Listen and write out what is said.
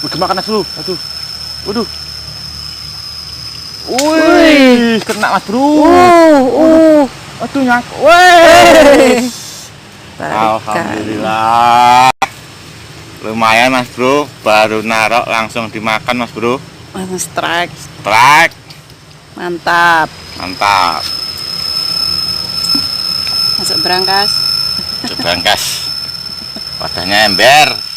Kemakan mas bro. Aduh. Waduh. Wih, kena mas bro. Aduh nyak. Wih. Alhamdulillah. Lumayan mas bro, baru narok langsung dimakan mas bro. Langsung strike. Strike. Mantap. Mantap. Masuk berangkas. Berangkas. Wadahnya ember.